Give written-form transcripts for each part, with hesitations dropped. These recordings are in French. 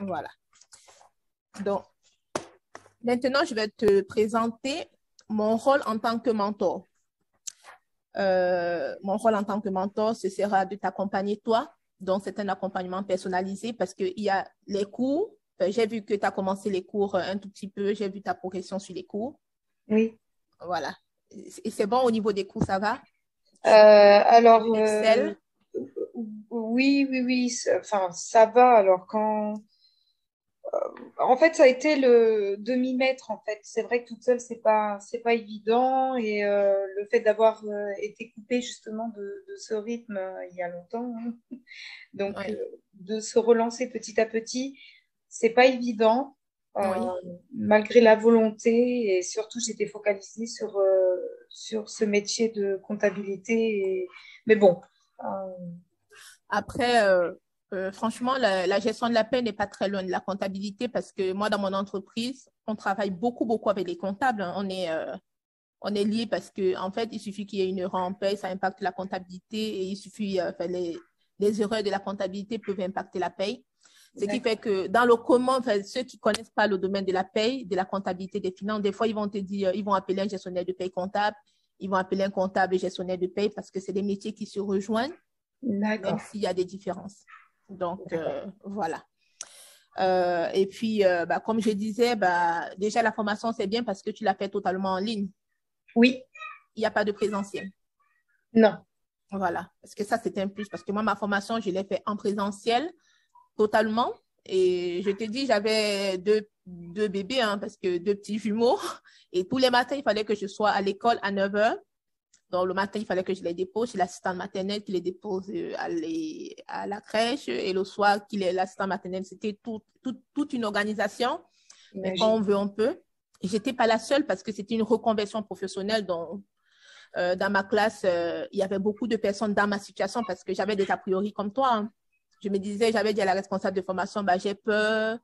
Voilà. Donc, maintenant, je vais te présenter mon rôle en tant que mentor. Mon rôle en tant que mentor, ce sera de t'accompagner toi. Donc, c'est un accompagnement personnalisé parce qu'il y a les cours. J'ai vu que tu as commencé les cours un tout petit peu. J'ai vu ta progression sur les cours. Oui. Voilà. Et c'est bon au niveau des cours, ça va? Alors, Excel. oui, oui, oui. Enfin, ça va. Alors, en fait, ça a été de m'y mettre. En fait, c'est vrai que toute seule, c'est pas évident. Et le fait d'avoir été coupée justement de ce rythme il y a longtemps, hein. Donc, Ouais. de se relancer petit à petit, c'est pas évident, euh, Oui. malgré la volonté. Et surtout, j'étais focalisée sur ce métier de comptabilité. Mais bon, euh, Après, franchement, la gestion de la paie n'est pas très loin de la comptabilité parce que moi, dans mon entreprise, on travaille beaucoup, beaucoup avec les comptables, hein. On est liés parce que, en fait, il suffit qu'il y ait une erreur en paie, ça impacte la comptabilité et il suffit, enfin, les erreurs de la comptabilité peuvent impacter la paie. Ce qui fait d'accord. que dans le commun, enfin, ceux qui ne connaissent pas le domaine de la paie, de la comptabilité, des finances, des fois, ils vont te dire, ils vont appeler un gestionnaire de paie comptable, ils vont appeler un comptable et gestionnaire de paie parce que c'est des métiers qui se rejoignent même D'accord. s'il y a des différences. Donc, D'accord. voilà. Et puis, bah, comme je disais, bah, déjà, la formation, c'est bien parce que tu l'as fait totalement en ligne. Oui, Il n'y a pas de présentiel. non. Voilà. Parce que ça, c'était un plus. Parce que moi, ma formation, je l'ai fait en présentiel totalement. Et je te dis, j'avais deux bébés, hein, parce que deux petits jumeaux. Et tous les matins, il fallait que je sois à l'école à 9 heures. Donc, le matin, il fallait que je les dépose chez l'assistante maternelle qui les dépose à la crèche. Et le soir, qu'il est l'assistant maternelle. C'était toute une organisation. Mais quand on Imagine. veut, on peut. Et j'étais pas la seule parce que c'était une reconversion professionnelle. Donc, dans ma classe, il y avait beaucoup de personnes dans ma situation parce que j'avais des a priori comme toi, hein. Je me disais, j'avais dit à la responsable de formation, bah, j'ai peur.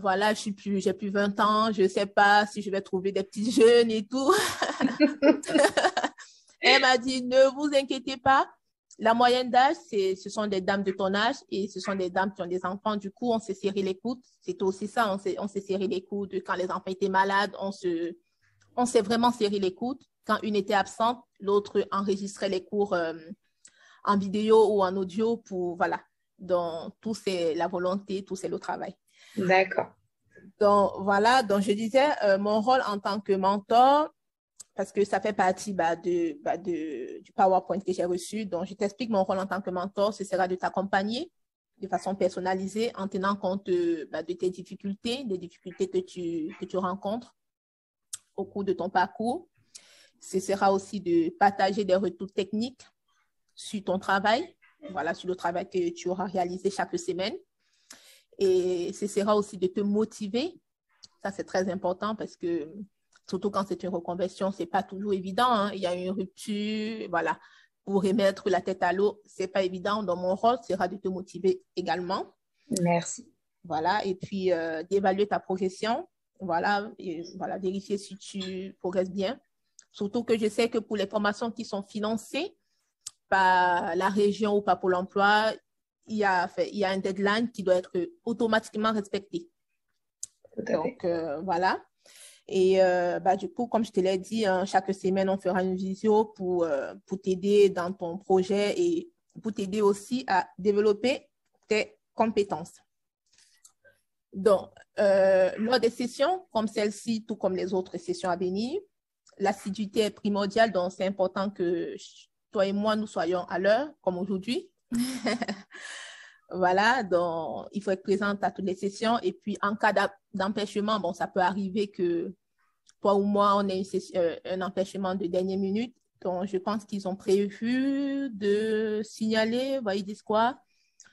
Voilà, j'ai plus 20 ans, je ne sais pas si je vais trouver des petits jeunes et tout. Elle m'a dit, ne vous inquiétez pas. La moyenne d'âge, ce sont des dames de ton âge et ce sont des dames qui ont des enfants. Du coup, on s'est serré les coudes. C'était aussi ça, on s'est serré les coudes. Quand les enfants étaient malades, on s'est vraiment serré les coudes. Quand une était absente, l'autre enregistrait les cours en vidéo ou en audio pour, voilà. Donc, tout c'est la volonté, tout c'est le travail. D'accord. Donc, voilà. Donc, je disais, mon rôle en tant que mentor, parce que ça fait partie du PowerPoint que j'ai reçu. Donc, je t'explique mon rôle en tant que mentor. Ce sera de t'accompagner de façon personnalisée en tenant compte de tes difficultés, des difficultés que tu rencontres au cours de ton parcours. Ce sera aussi de partager des retours techniques sur ton travail, voilà, sur le travail que tu auras réalisé chaque semaine. Et ce sera aussi de te motiver. Ça, c'est très important parce que, surtout quand c'est une reconversion, c'est pas toujours évident, hein. Il y a une rupture, voilà. Pour remettre la tête à l'eau, c'est pas évident. Donc, mon rôle sera de te motiver également. Merci. Voilà. Et puis, d'évaluer ta progression. Voilà. Et, voilà. Vérifier si tu progresses bien. Surtout que je sais que pour les formations qui sont financées par la région ou par Pôle emploi, il y a un deadline qui doit être automatiquement respecté. Tout à fait. Donc, voilà. Et bah, du coup, comme je te l'ai dit, hein, chaque semaine, on fera une visio pour t'aider dans ton projet et pour t'aider aussi à développer tes compétences. Donc, lors des sessions comme celle-ci, tout comme les autres sessions à venir, l'assiduité est primordiale, donc c'est important que toi et moi, nous soyons à l'heure, comme aujourd'hui. Voilà, donc il faut être présente à toutes les sessions. Et puis, en cas d'empêchement, bon, ça peut arriver que toi ou moi, on ait un empêchement de dernière minute. Donc, je pense qu'ils ont prévu de signaler, ils disent quoi?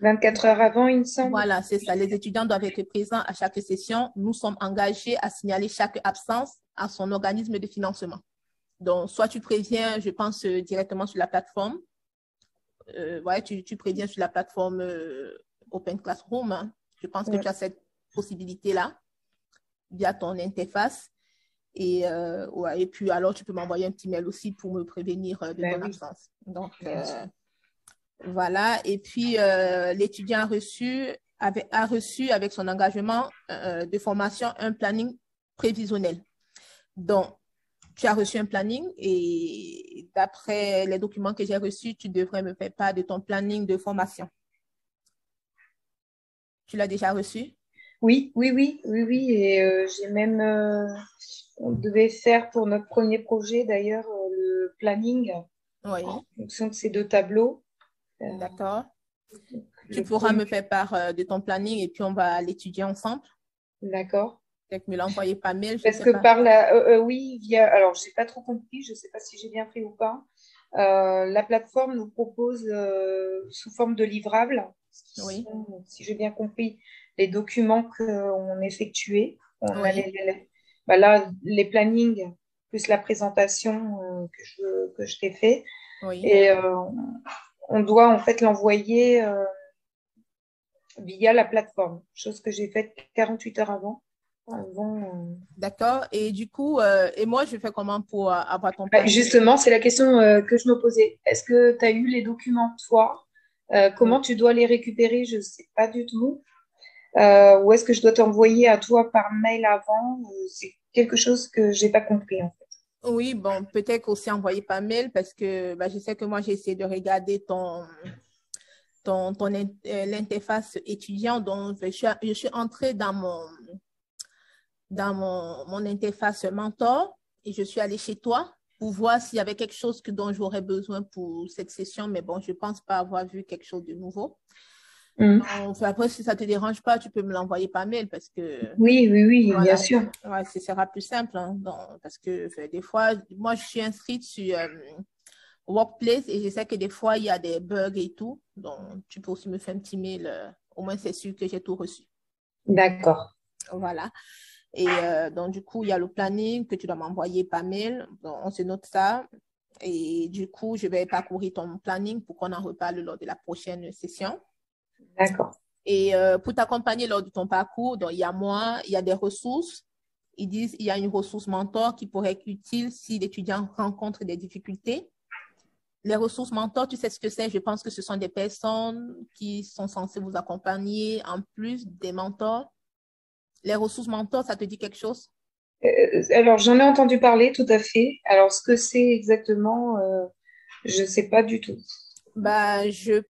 24 heures avant, il me semble. Voilà, c'est ça. Les étudiants doivent être présents à chaque session. Nous sommes engagés à signaler chaque absence à son organisme de financement. Donc, soit tu préviens, je pense, directement sur la plateforme. Ouais, tu préviens sur la plateforme Open Classroom, hein. Je pense que Ouais. tu as cette possibilité-là via ton interface. Et, ouais, et puis, alors, tu peux m'envoyer un petit mail aussi pour me prévenir de Ben ton oui, absence. Donc, bien sûr. voilà. Et puis, l'étudiant a reçu a reçu avec son engagement de formation un planning prévisionnel. Donc, tu as reçu un planning et d'après les documents que j'ai reçus, tu devrais me faire part de ton planning de formation. Tu l'as déjà reçu? Oui, oui, oui, oui, oui. Et j'ai même, on devait faire pour notre premier projet d'ailleurs le planning Oui, en fonction de ces deux tableaux. Euh, d'accord. Tu le pourras premier, me faire part de ton planning et puis on va l'étudier ensemble. d'accord. Peut-être me l'envoyer par mail, je ne Parce sais que pas. par la, oui, via, alors j'ai pas trop compris, je sais pas si j'ai bien fait ou pas. La plateforme nous propose sous forme de livrables, ce qui Oui, sont, si j'ai bien compris, les documents qu'on effectuait. On oui, allait, bah là, les plannings plus la présentation que je t'ai fait. oui. Et on doit en fait l'envoyer via la plateforme, chose que j'ai faite 48 heures avant. Avant, D'accord. Et du coup, et moi, je fais comment pour avoir ton bah, planning? justement, c'est la question que je me posais. Est-ce que tu as eu les documents toi? Comment tu dois les récupérer? Je ne sais pas du tout. Ou est-ce que je dois t'envoyer à toi par mail avant? C'est quelque chose que j'ai pas compris en fait. Oui, bon, peut-être aussi envoyer par mail parce que bah, je sais que moi, j'ai essayé de regarder l'interface étudiant. Donc, je suis entrée dans mon interface mentor et je suis allée chez toi pour voir s'il y avait quelque chose dont j'aurais besoin pour cette session. Mais bon, je ne pense pas avoir vu quelque chose de nouveau. Mhm. Donc, après, si ça ne te dérange pas, tu peux me l'envoyer par mail parce que Oui, oui, oui, bien voilà, sûr. ouais, ce sera plus simple. Hein, donc, parce que des fois, moi, je suis inscrite sur Workplace et je sais que des fois, il y a des bugs et tout. Donc, tu peux aussi me faire un petit mail. Au moins, c'est sûr que j'ai tout reçu. D'accord. Voilà. Et donc, du coup, il y a le planning que tu dois m'envoyer par mail. Donc, on se note ça. Et du coup, je vais parcourir ton planning pour qu'on en reparle lors de la prochaine session. D'accord. Et pour t'accompagner lors de ton parcours, donc, il y a moi, il y a des ressources. Ils disent qu'il y a une ressource mentor qui pourrait être utile si l'étudiant rencontre des difficultés. Les ressources mentors, tu sais ce que c'est? Je pense que ce sont des personnes qui sont censées vous accompagner en plus des mentors. Les ressources mentors, ça te dit quelque chose? Alors, j'en ai entendu parler tout à fait. Alors, ce que c'est exactement, je sais pas du tout. Bah, je